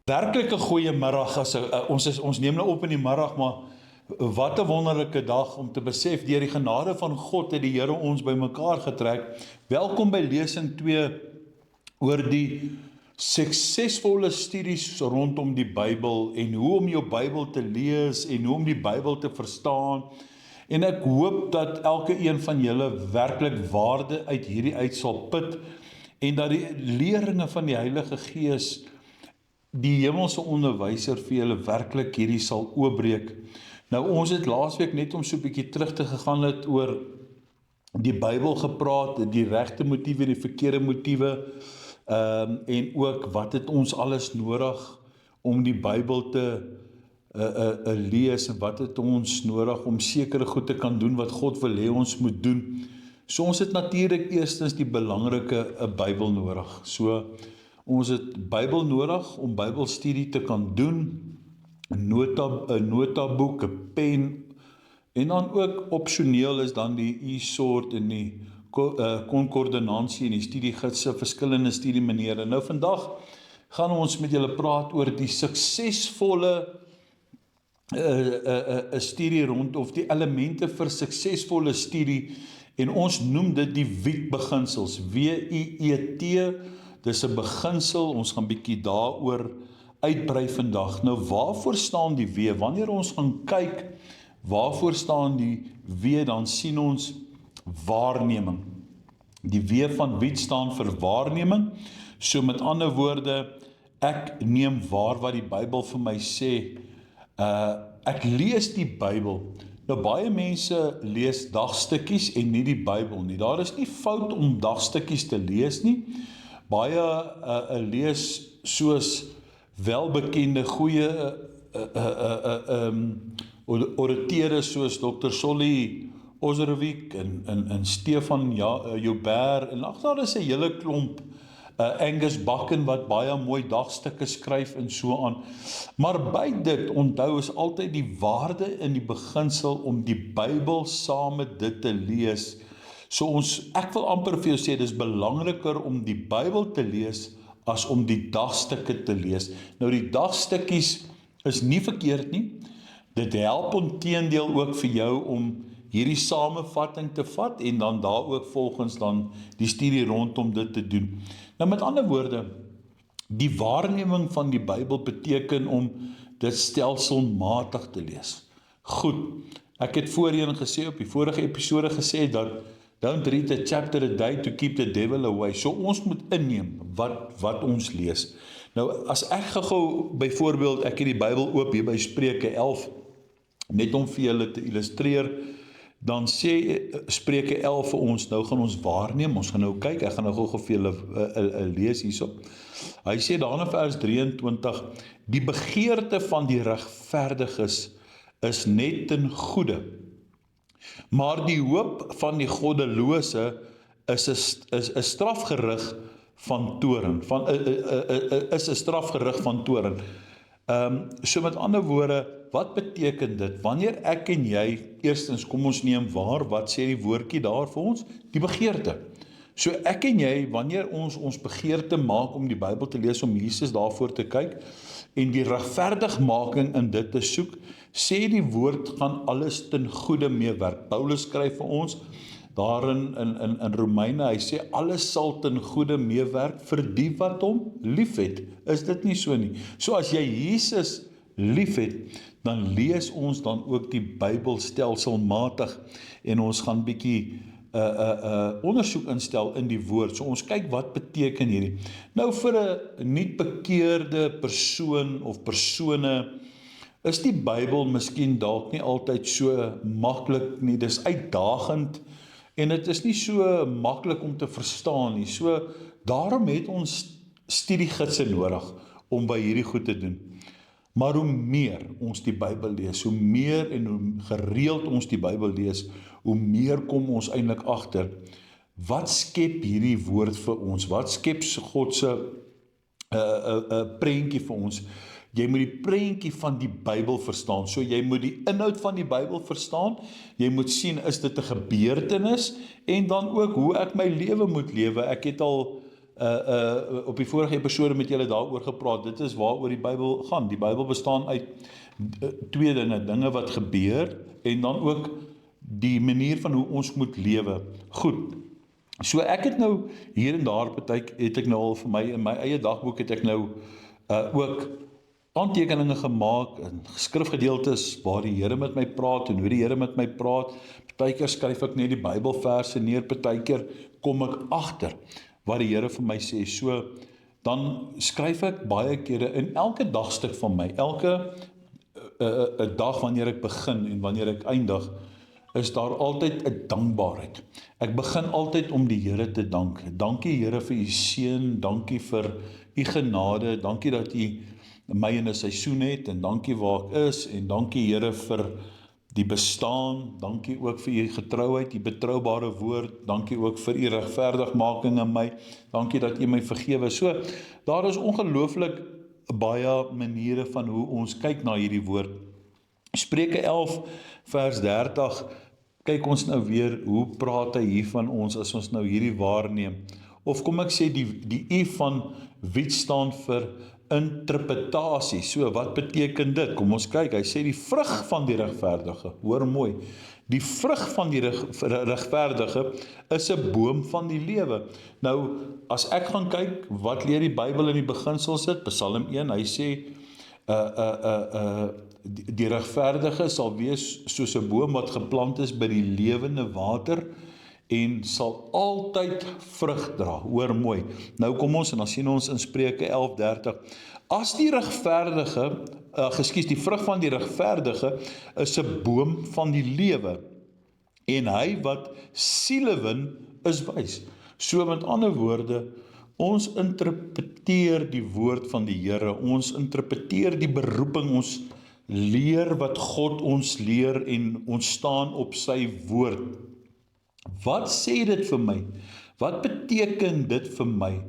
Werklike goeie middag, ons neem nou op in die middag, maar wat 'n wonderlike dag om te besef, deur die genade van God het die Here ons bymekaar getrek. Welkom by lesing 2 oor die suksesvolle studies rondom die Bybel en hoe om jou Bybel te lees en hoe om die Bybel te verstaan. En ek hoop dat elke een van julle werklik waarde uit hierdie uit sal put en dat die leringe van die Heilige Gees, die hemelse onderwyser, vir julle werklik hierdie sal oopbreek. Nou ons het laasweek net om so 'n bietjie terug te gegaan het oor die Bybel gepraat, die regte motiewe, die verkeerde motiewe, en ook wat het ons alles nodig om die Bybel te lees en wat het ons nodig om sekere goed te kan doen wat God wil hê ons moet doen. So ons het natuurlik eerstens die belangrike 'n Bybel nodig. So ons het Bybel nodig om Bybelstudie te kan doen, 'n notaboek, 'n pen, en dan ook opsioneel is dan die e-sort en die konkordinansie en die studiegidse, verskillende studiemaniere. Nou vandag gaan ons met julle praat oor die suksesvolle studie rond, of die elemente vir suksesvolle studie, en ons noem dit die WIET-beginsels, W-I-E-T. Dis 'n beginsel, ons gaan bietjie daaroor uitbrei vandag. Nou waarvoor staan die W? Wanneer ons gaan kyk waarvoor staan die W, dan sien ons waarneming. Die W van WIET staan vir waarneming. So met ander woorde, ek neem waar wat die Bybel vir my sê. Ek lees die Bybel. Nou baie mense lees dagstukkies en nie die Bybel nie. Daar is nie fout om dagstukkies te lees nie. Baie lees soos welbekende goeie orateurs soos Dr. Solly Ozervik en Stefan Joubert, en daar is 'n hele klomp, Angus Buchan wat baie mooi dagstukke skryf en so aan. Maar by dit, onthou, is altyd die waarde in die beginsel om die Bybel saam met dit te lees. So ek wil amper vir jou sê, dis belangriker om die Bybel te lees as om die dagstukke te lees. Nou die dagstukkies is nie verkeerd nie. Dit help inteendeel ook vir jou om hierdie samevatting te vat en dan daar ook volgens dan die studie rondom dit te doen. Nou met ander woorde, die waarneming van die Bybel beteken om dit stelselmatig te lees. Goed, ek het voorheen gesê, op die vorige episode gesê, dat don't read a chapter a day to keep the devil away. So ons moet inneem wat ons lees. Nou as ek gou byvoorbeeld, ek het die Bybel oop hier by Spreuke 11, net om vir julle te illustreer, dan sê Spreuke 11 vir ons, nou gaan ons waarneem, ons gaan nou kyk, ek gaan nou gou vir julle lees hierso. Hy sê daar in vers 23, die begeerte van die regverdiges is net ten goeie, maar die hoop van die goddelose is 'n strafgerig van toorn, is 'n strafgerig van toorn. So met ander woorde, wat beteken dit? Wanneer ek en jy, eerstens, kom ons neem waar, wat sê die woordjie daar vir ons? Die begeerte. So ek en jy, wanneer ons begeerte maak om die Bybel te lees, om Jesus daarvoor te kyk, en die regverdigmaking in dit te soek, sê die woord, gaan alles ten goeie meewerk. Paulus skryf vir ons, daarin in Romeine, hy sê, alles sal ten goeie meewerk vir die wat hom liefhet. Is dit nie so nie? So as jy Jesus liefhet, dan lees ons dan ook die Bybel stelselmatig, en ons gaan bietjie ondersoek instel in die woord. So ons kyk wat beteken hierdie. Nou vir 'n nie-bekeerde persoon of persone, is die Bybel miskien dalk nie altyd so maklik nie. Dis uitdagend, en dit is nie so maklik om te verstaan nie. So daarom het ons studiegidse nodig om by hierdie goed te doen. Maar hoe meer ons die Bybel lees, hoe meer en hoe gereeld ons die Bybel lees, hoe meer kom ons eintlik agter, wat skep hierdie woord vir ons? Wat skep God se prentjie vir ons? Jy moet die prentjie van die Bybel verstaan. So jy moet die inhoud van die Bybel verstaan. Jy moet sien, is dit 'n gebeurtenis? En dan ook hoe ek my lewe moet lewe. Ek het al op die vorige episode met julle daaroor gepraat. Dit is waaroor die Bybel gaan. Die Bybel bestaan uit twee dinge wat gebeur en dan ook die manier van hoe ons moet lewe. Goed. So ek het nou hier en daar het ek nou al vir my in my eie dagboek het ek nou ook aantekeninge gemaak en skrifgedeeltes waar die Here met my praat en hoe die Here met my praat. Partykeer skryf ek net die Bybelverse neer, partykeer kom ek agter wat die Here vir my sê. So dan skryf ek baie kere in elke dagstuk van my, elke 'n dag wanneer ek begin en wanneer ek eindig, is daar altyd 'n dankbaarheid. Ek begin altyd om die Here te dank. Dankie Here vir u seën, dankie vir u genade, dankie dat u my in 'n seisoen het en dankie waar ek is en dankie Here vir die bestaan, dankie ook vir u getrouheid, die betroubare woord, dankie ook vir u regverdigmaking in my, dankie dat u my vergewe. So, daar is ongelooflik baie maniere van hoe ons kyk na hierdie woord. Spreuke 11 vers 30, kyk ons nou weer, hoe praat hy hier van ons as ons nou hierdie waarneem? Of kom ek sê die U van Wit staan vir interpretasie. So wat beteken dit? Kom ons kyk, hy sê die vrug van die regverdige, hoor mooi, die vrug van die regverdige is 'n boom van die lewe. Nou, as ek gaan kyk, wat leer die Bybel in die beginsel sit? Psalm 1, hy sê, die regverdige sal wees soos 'n boom wat geplant is by die lewende water en sal altyd vrug dra. Hoor mooi. Nou kom ons en dan sien ons in Spreuke 11:30. As die regverdige, die vrug van die regverdige is 'n boom van die lewe en hy wat siele win is wys. So met ander woorde, ons interpreteer die woord van die Here, ons interpreteer die beroeping, ons leer wat God ons leer en ons staan op sy woord. Wat sê dit vir my? Wat beteken dit vir my?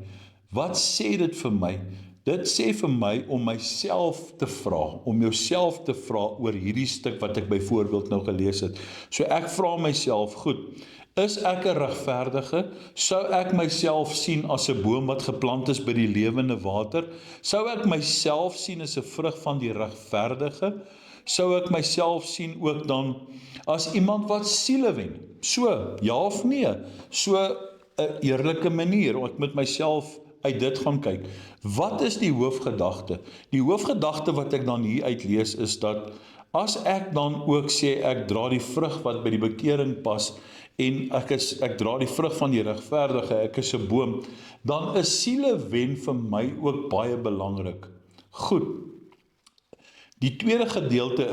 Wat sê dit vir my? Dit sê vir my om myself te vra, om jouself te vra oor hierdie stuk wat ek byvoorbeeld nou gelees het. So ek vra myself, goed, is ek 'n regverdige? Sou ek myself sien as 'n boom wat geplant is by die lewende water? Sou ek myself sien as 'n vrug van die regverdige? Sou ek myself sien ook dan as iemand wat siele wen? So, ja of nee? So 'n eerlike manier, ek moet myself uit dit gaan kyk. Wat is die hoofgedagte? Die hoofgedagte wat ek dan hier uitlees is dat as ek dan ook sê ek dra die vrug wat by die bekering pas en ek dra die vrug van die regverdige, ek is 'n boom, dan is siele wen vir my ook baie belangrik. Goed. Die tweede gedeelte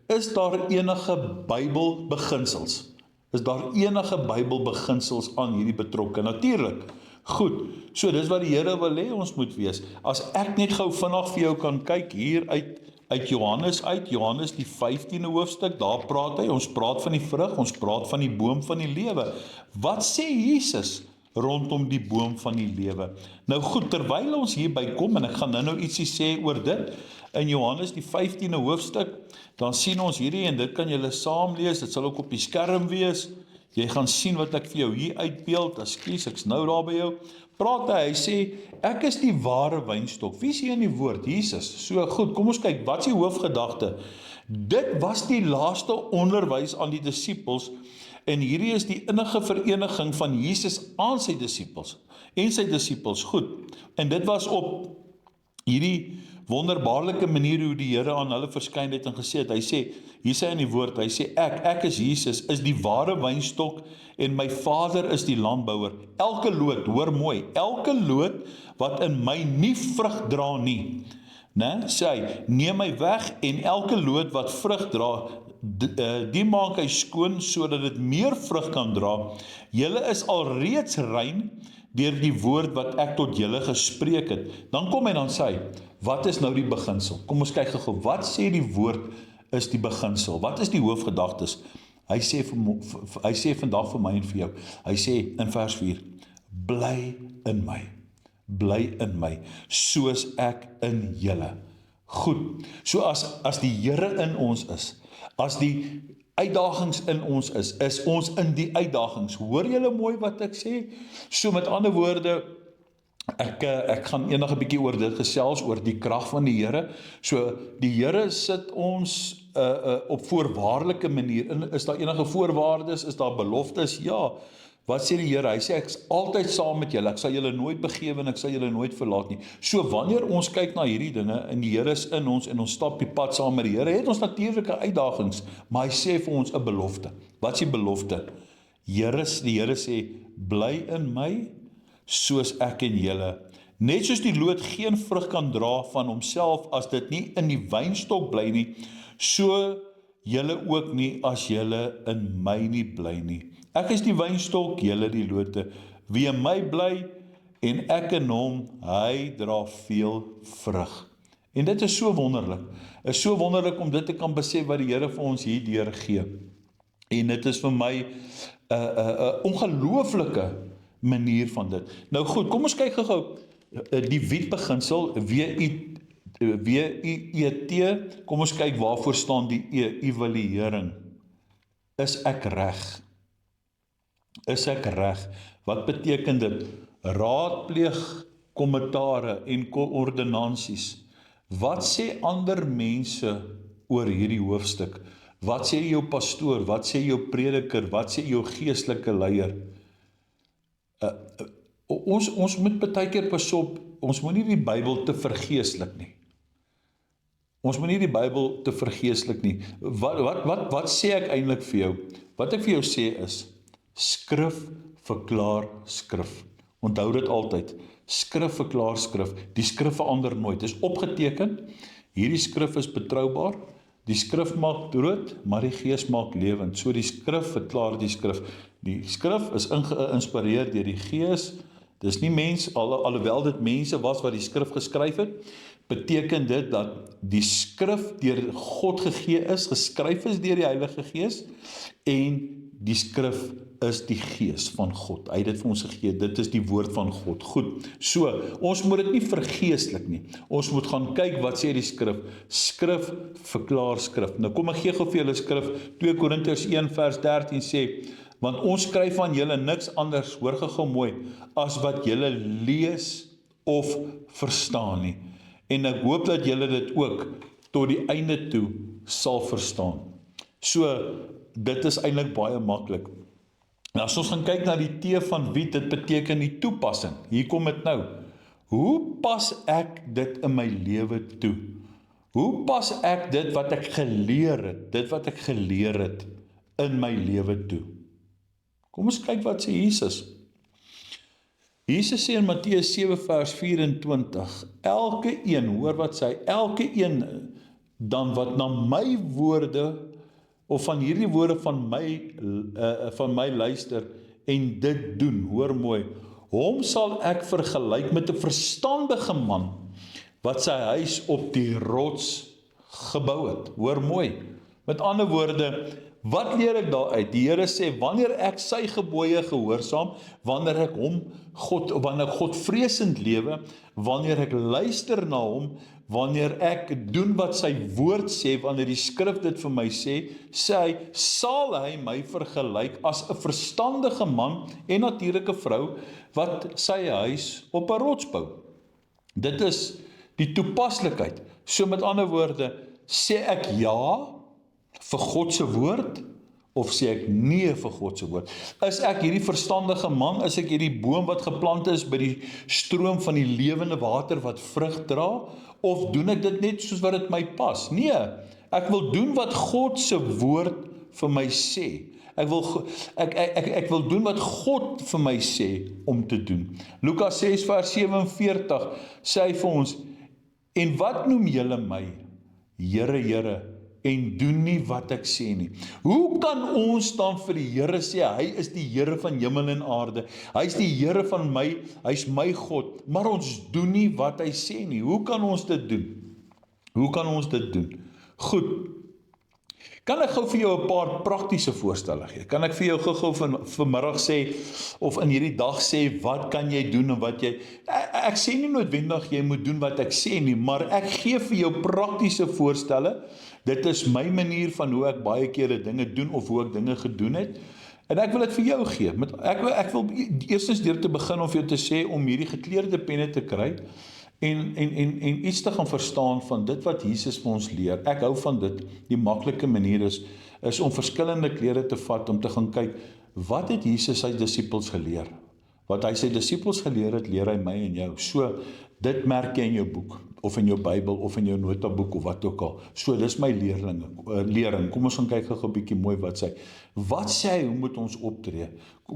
is daar enige Bybelbeginsels? Is daar enige Bybelbeginsels aan hierdie betrokke? Natuurlik. Goed, so dis wat die Here wil hê ons moet wees. As ek net gou vinnig vir jou kan kyk hier uit Johannes die 15de hoofstuk, daar praat hy, ons praat van die vrug, ons praat van die boom van die lewe. Wat sê Jesus rondom die boom van die lewe? Nou goed, terwyl ons hierby kom, en ek gaan nou ietsie sê oor dit, in Johannes die 15de hoofstuk, dan sien ons hierdie, en dit kan julle saam lees, dit sal ook op die skerm wees, jy gaan sien wat ek vir jou hier uitbeeld, ekskuus, ek's nou daar by jou, praat hy sê, ek is die ware wynstok. Wie is hier in die woord? Jesus. So goed, kom ons kyk, wat is die hoofgedagte? Dit was die laaste onderwys aan die disippels, en hierdie is die innige vereniging van Jesus aan sy disippels, en sy disippels, goed, en dit was op hierdie wonderbaarlike manier hoe die Here aan hulle verskyn het en gesê het, hy sê, hier sê in die woord, hy sê, ek is Jesus, is die ware wynstok en my Vader is die landbouer. Elke loot, hoor mooi, elke loot wat in my nie vrug dra nie, sê hy, neem my weg en elke loot wat vrug dra, die maak hy skoon sodat dit meer vrug kan dra. Julle is alreeds rein deur die woord wat ek tot julle gespreek het. Dan kom hy dan sê hy, wat is nou die beginsel? Kom ons kyk gou, wat sê die woord is die beginsel? Wat is die hoofgedagtes? Hy sê vandag vir my en vir jou, hy sê in vers 4, bly in my, soos ek in julle. Goed, so as die Here in ons is, as die uitdagings in ons is ons in die uitdagings. Hoor julle mooi wat ek sê? So met ander woorde, Ek gaan eendag 'n bietjie oor dit gesels, oor die krag van die Here. So, die Here sit ons op voorwaardelike manier in. Is daar enige voorwaardes? Is daar beloftes? Ja. Wat sê die Here? Hy sê, ek is altyd saam met julle, ek sal julle nooit begewe en ek sal julle nooit verlaat nie. So, wanneer ons kyk na hierdie dinge, en die Here is in ons, en ons stap die pad saam met die Here, het ons natuurlike uitdagings, maar hy sê vir ons 'n belofte. Wat is die belofte? Die Here sê, bly in my, soos ek en julle. Net soos die loot geen vrug kan dra van homself as dit nie in die wynstok bly nie, so julle ook nie as julle in my nie bly nie. Ek is die wynstok, julle die lote. Wie in my bly en ek in hom, hy dra veel vrug. En dit is so wonderlik. Is so wonderlik om dit te kan besef wat die Here vir ons hierdeur gee. En dit is vir my 'n ongelooflike manier van dit. Nou goed, kom ons kyk gou-gou die wietbeginsel, WIET, kom ons kyk waarvoor staan die evaluering. Is ek reg? Is ek reg? Wat beteken dit? Raadpleeg kommentare en koördinansies. Wat sê ander mense oor hierdie hoofstuk? Wat sê jou pastoor? Wat sê jou prediker? Wat sê jou geestelike leier? Ons moet baie keer pas op, ons moet nie die Bybel te vergeeslik nie. Ons moet nie die Bybel te vergeeslik nie. Wat sê ek eintlik vir jou? Wat ek vir jou sê is, skrif verklaar skrif. Onthou dit altyd. Skrif verklaar skrif. Die skrif verander nooit. Dit is opgeteken. Hierdie skrif is betroubaar. Die skrif maak dood, maar die Gees maak lewend. So die skrif verklaar die skrif. Die skrif is geïnspireer deur die Gees. Dis nie mens, alhoewel dit mense was wat die skrif geskryf het, beteken dit dat die skrif deur God gegee is, geskryf is deur die Heilige Gees, en die skrif is die Gees van God. Hy het dit vir ons gegee, dit is die woord van God. Goed, so, ons moet dit nie vergeeslik nie. Ons moet gaan kyk wat sê die skrif. Skrif verklaar skrif. Nou kom ek gee gou vir julle skrif, 2 Korintiërs 1 vers 13 sê, want ons skryf aan julle niks anders, hoor gou mooi, as wat julle lees of verstaan nie. En ek hoop dat julle dit ook tot die einde toe sal verstaan. So, dit is eintlik baie maklik. Nou, as ons gaan kyk na die T van wiet, dit beteken die toepassing. Hier kom dit nou. Hoe pas ek dit in my lewe toe? Hoe pas ek dit wat ek geleer het, in my lewe toe? Kom ons kyk wat sê Jesus. Jesus sê in Matteus 7 vers 24, elke een, hoor wat sê, elke een dan wat na my woorde, of van hierdie woorde van my luister, en dit doen, hoor mooi, hom sal ek vergelyk met 'n verstandige man, wat sy huis op die rots gebou het, hoor mooi. Met ander woorde, wat leer ek daaruit? Die Here sê, wanneer ek sy gebooie gehoorsaam, wanneer ek Godvreesend lewe, wanneer ek luister na hom, wanneer ek doen wat sy woord sê, wanneer die skrif dit vir my sê, hy, sal hy my vergelyk as 'n verstandige man en natuurlike vrou, wat sy huis op 'n rots bou. Dit is die toepaslikheid. So met ander woorde, sê ek ja vir God se woord, of sê ek nee vir God se woord? Is ek hierdie verstandige man, is ek hierdie boom wat geplant is by die stroom van die lewende water wat vrug dra, of doen ek dit net soos wat dit my pas? Nee, ek wil doen wat God se woord vir my sê. Ek wil doen wat God vir my sê om te doen. Lukas 6 vers 47 sê hy vir ons, en wat noem julle my? Here, Here, en doen nie wat ek sê nie. Hoe kan ons dan vir die Here sê, hy is die Here van hemel en aarde, hy is die Here van my, hy is my God, maar ons doen nie wat hy sê nie? Hoe kan ons dit doen? Hoe kan ons dit doen? Goed, kan ek gou vir jou 'n paar praktiese voorstelle gee? Kan ek vir jou gou vanmiddag sê, of in hierdie dag sê, wat kan jy doen en wat jy, ek sê nie noodwendig jy moet doen wat ek sê nie, maar ek gee vir jou praktiese voorstelle. Dit is my manier van hoe ek baie kere dinge doen, of hoe ek dinge gedoen het. En ek wil dit vir jou gee. Ek wil eerstens deur te begin om vir jou te sê om hierdie gekleurde penne te kry en iets te gaan verstaan van dit wat Jesus vir ons leer. Ek hou van dit. Die maklike manier is om verskillende klere te vat om te gaan kyk wat het Jesus sy disippels geleer. Wat hy sy disippels geleer het, leer hy my en jou. So, dit merk jy in jou boek, of in jou Bybel, of in jou notaboek, of wat ook al. So, dis my lering. Kom ons gaan kyk gou 'n bietjie mooi wat sê. Wat sê hy, hoe moet ons optree?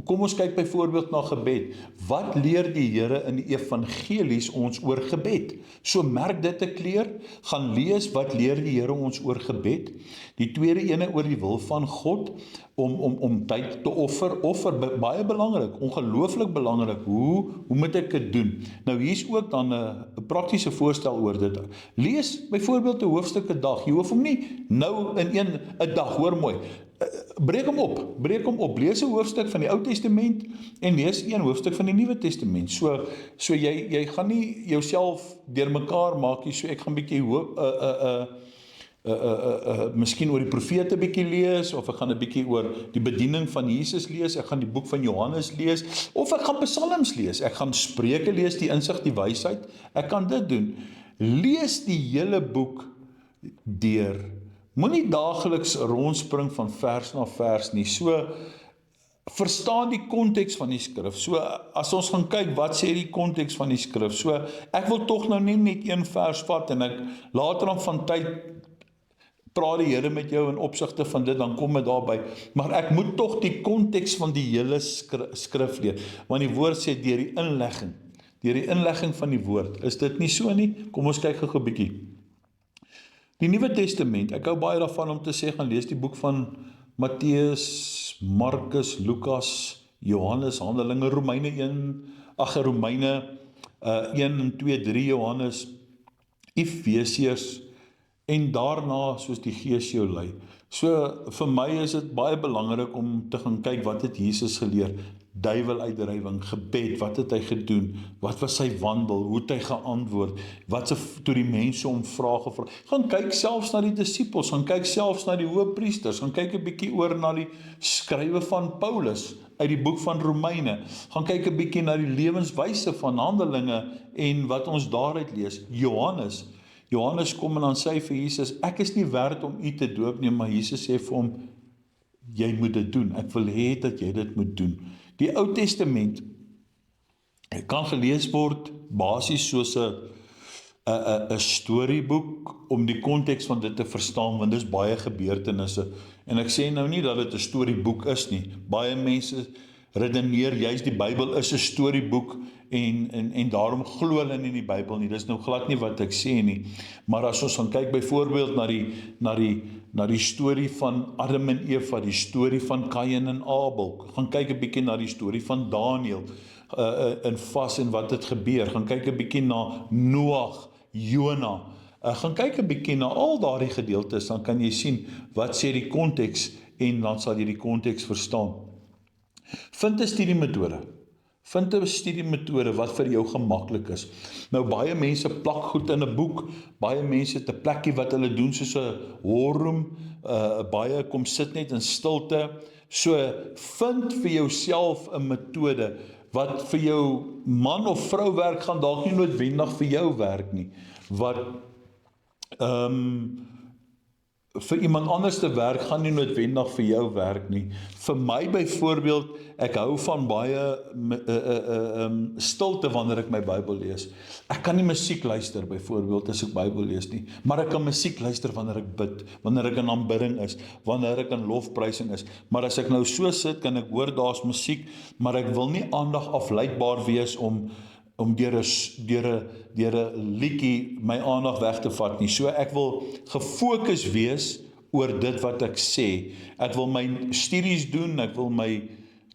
Kom ons kyk byvoorbeeld na gebed. Wat leer die Here in die evangelies ons oor gebed? So merk dit 'n kleur, gaan lees wat leer die Here ons oor gebed. Die tweede ene oor die wil van God, om tyd te offer, baie belangrik, ongelooflik belangrik, hoe moet ek dit doen? Nou hier's ook dan 'n praktiese voorstel oor dit. Lees byvoorbeeld 'n hoofstuk 'n dag, jy hoef hom nie nou in 'n dag, hoor mooi, breek hom op, lees 'n hoofstuk van die Ou Testament en lees 1 hoofstuk van die Nuwe Testament, so jy gaan nie jouself deurmekaar maak nie, so ek gaan bietjie miskien oor die profete bietjie lees, of ek gaan 'n bietjie oor die bediening van Jesus lees, ek gaan die boek van Johannes lees, of ek gaan Psalms lees, ek gaan Spreuke lees, die insig, die wysheid, ek kan dit doen. Lees die hele boek deur. Moenie daagliks rondspring van vers na vers nie, so verstaan die konteks van die skrif. So as ons gaan kyk, wat sê die konteks van die skrif? So ek wil tog nou nie net een vers vat en ek later dan van tyd praat die Here met jou in opsigte van dit, dan kom dit daarby. Maar ek moet tog die konteks van die hele skrif leer, want die woord sê deur die inlegging van die woord. Is dit nie so nie? Kom ons kyk gou 'n bietjie. Die Nuwe Testament, ek hou baie daarvan om te sê, gaan lees die boek van Matteus, Markus, Lukas, Johannes, Handelinge, Romeine 1 en 2, 3 Johannes, Efesiërs, en daarna soos die Gees jou lei. So vir my is dit baie belangrik om te gaan kyk wat het Jesus geleer. Duiweluitdrywing, gebed, wat het hy gedoen? Wat was sy wandel? Hoe het hy geantwoord? Wat toe die mense om vrae gevra? Gaan kyk selfs na die disippels, gaan kyk selfs na die hoëpriesters, gaan kyk 'n bietjie oor na die skrywe van Paulus uit die boek van Romeine. Gaan kyk 'n bietjie na die lewenswyse van Handelinge en wat ons daaruit lees. Johannes kom en dan sê hy vir Jesus, ek is nie werd om u te doop nie, maar Jesus sê vir hom, jy moet dit doen, ek wil hê dat jy dit moet doen. Die Ou Testament kan gelees word basies soos 'n storieboek om die konteks van dit te verstaan, want dis baie gebeurtenisse. En ek sê nou nie dat dit 'n storieboek is nie. Baie mense redeneer juist die Bybel is 'n storieboek en daarom glo hulle nie in die Bybel nie. Dis nou glad nie wat ek sê nie. Maar as ons gaan kyk byvoorbeeld na die storie van Adam en Eva, die storie van Kain en Abel, gaan kyk 'n bietjie na die storie van Daniël in vas en wat het gebeur, gaan kyk 'n bietjie na Noag, Jona, gaan kyk 'n bietjie na al daardie gedeeltes, dan kan jy sien wat sê die konteks en dan sal jy die konteks verstaan. Vind 'n studiemetode wat vir jou gemaklik is. Nou baie mense plak goed in 'n boek, baie mense het 'n plekkie wat hulle doen soos 'n horroom, baie kom sit net in stilte. So vind vir jouself 'n metode wat vir jou man of vrou werk, gaan dalk nie noodwendig vir jou werk nie. Wat vir iemand anders te werk, gaan nie noodwendig vir jou werk nie. Vir my byvoorbeeld, ek hou van baie stilte wanneer ek my Bybel lees. Ek kan nie musiek luister byvoorbeeld as ek Bybel lees nie, maar ek kan musiek luister wanneer ek bid, wanneer ek in aanbidding is, wanneer ek in lofprysing is. Maar as ek nou so sit, kan ek hoor daar's musiek, maar ek wil nie aandag afleidbaar wees om deur 'n liedjie my aandag weg te vat nie. So ek wil gefokus wees oor dit wat ek sê. Ek wil my studies doen, ek wil my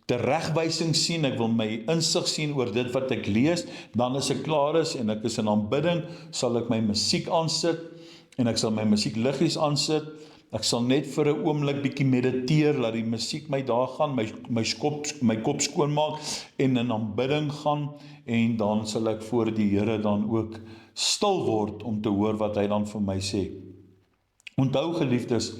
teregwysing sien, ek wil my insig sien oor dit wat ek lees. Dan as ek klaar is en ek is in aanbidding, sal ek my musiek aansit en ek sal my musiek liggies aansit. Ek sal net vir 'n oomblik bietjie mediteer, laat die musiek my daar gaan, my kop skoonmaak en in aanbidding gaan, en dan sal ek voor die Here dan ook stil word om te hoor wat hy dan vir my sê. Onthou geliefdes,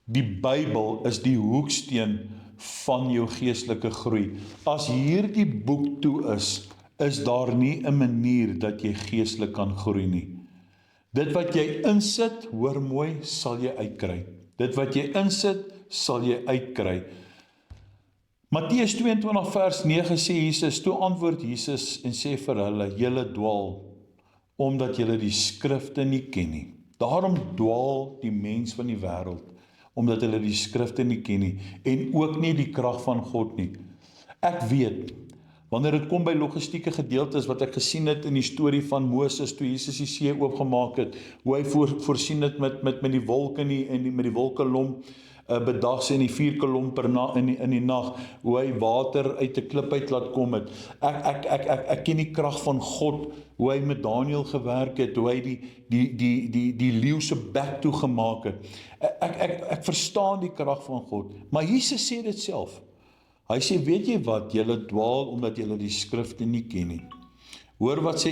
die Bybel is die hoeksteen van jou geestelike groei. As hierdie boek toe is daar nie 'n manier dat jy geestelik kan groei nie. Dit wat jy insit, hoor mooi, sal jy uitkry. Dit wat jy insit, sal jy uitkry. Matteus 22 vers 9 sê Jesus, toe antwoord Jesus en sê vir hulle, julle dwaal, omdat julle die skrifte nie ken nie. Daarom dwaal die mens van die wêreld, omdat hulle die skrifte nie ken nie, en ook nie die krag van God nie. Ek weet, wanneer dit kom by logistieke gedeeltes wat ek gesien het in die storie van Moses, toe Jesus die see oopgemaak het, hoe hy voorsien het met die wolke en met die wolkelom, bedags en die 4 kolom in die nag, hoe hy water uit 'n klip uit laat kom het. Ek ken die krag van God, hoe hy met Daniël gewerk het, hoe hy die leeu se bek toegemaak het. Ek verstaan die krag van God, maar Jesus sê dit self. Hy sê, weet jy wat, julle dwaal omdat julle die skrifte nie ken nie. Hoor wat sê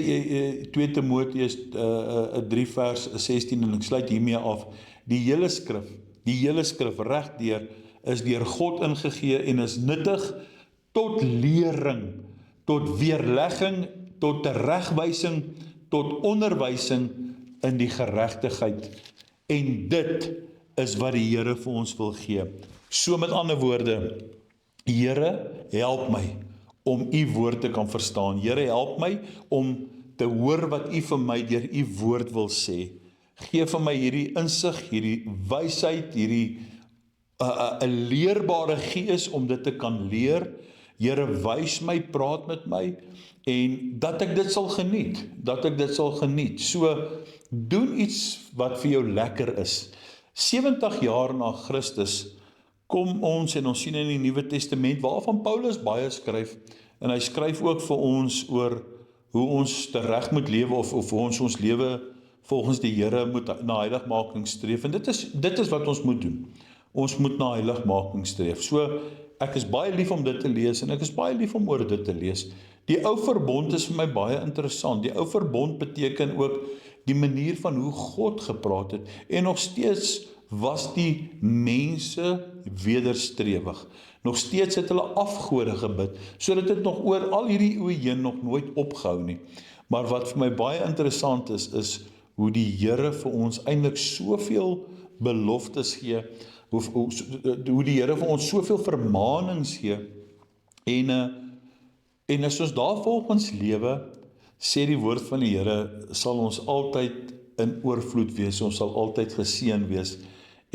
2 Timoteus 3 vers 16 en ek sluit hiermee af. Die hele skrif regdeur is deur God ingegee en is nuttig tot lering, tot weerlegging, tot teregwysing, tot onderwysing in die geregtigheid. En dit is wat die Here vir ons wil gee. So met ander woorde, Here, help my om u woord te kan verstaan. Here, help my om te hoor wat u vir my deur u woord wil sê. Geef vir my hierdie insig, hierdie wysheid, hierdie 'n leerbare gees om dit te kan leer. Here, wys my, praat met my en dat ek dit sal geniet. So, doen iets wat vir jou lekker is. 70 jaar na Christus kom ons en ons sien in die Nuwe Testament waarvan Paulus baie skryf en hy skryf ook vir ons oor hoe ons tereg moet lewe of hoe ons lewe volgens die Here moet na heiligmaking streef en dit is wat ons moet doen. Ons moet na heiligmaking streef. So ek is baie lief om dit te lees en ek is baie lief om oor dit te lees. Die ou verbond is vir my baie interessant. Die ou verbond beteken ook die manier van hoe God gepraat het en nog steeds was die mense wederstrewig. Nog steeds het hulle afgode gebid, sodat dit nog oor al hierdie eeue heen nog nooit opgehou nie. Maar wat vir my baie interessant is hoe die Here vir ons eintlik soveel beloftes gee, hoe die Here vir ons soveel vermaanings gee, en as ons daarvolgens lewe, sê die woord van die Here, sal ons altyd in oorvloed wees, ons sal altyd geseën wees,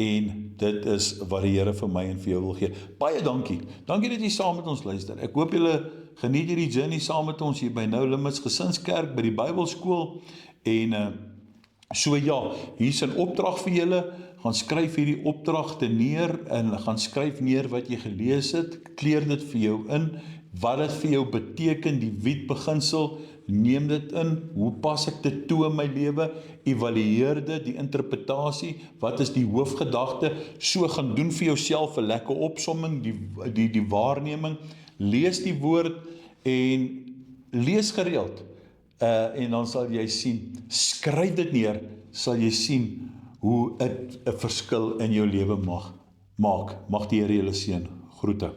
en dit is wat die Here vir my en vir jou wil gee. Baie dankie dat jy saam met ons luister. Ek hoop julle geniet hierdie journey saam met ons hier by No Limits Gesinskerk, by die Bybelskool, en so ja, hier is 'n opdrag vir julle, gaan skryf hierdie opdragte neer, en gaan skryf neer wat jy gelees het, kleer dit vir jou in, wat dit vir jou beteken, die wietbeginsel, neem dit in, hoe pas ek dit toe in my lewe, evalueer dit, die interpretasie, wat is die hoofgedagte, so gaan doen vir jouself 'n lekker opsomming, die waarneming, lees die woord, en lees gereeld, en dan sal jy sien, skryf dit neer, sal jy sien, hoe dit 'n verskil in jou lewe mag maak. Mag die Here julle seën. Groete.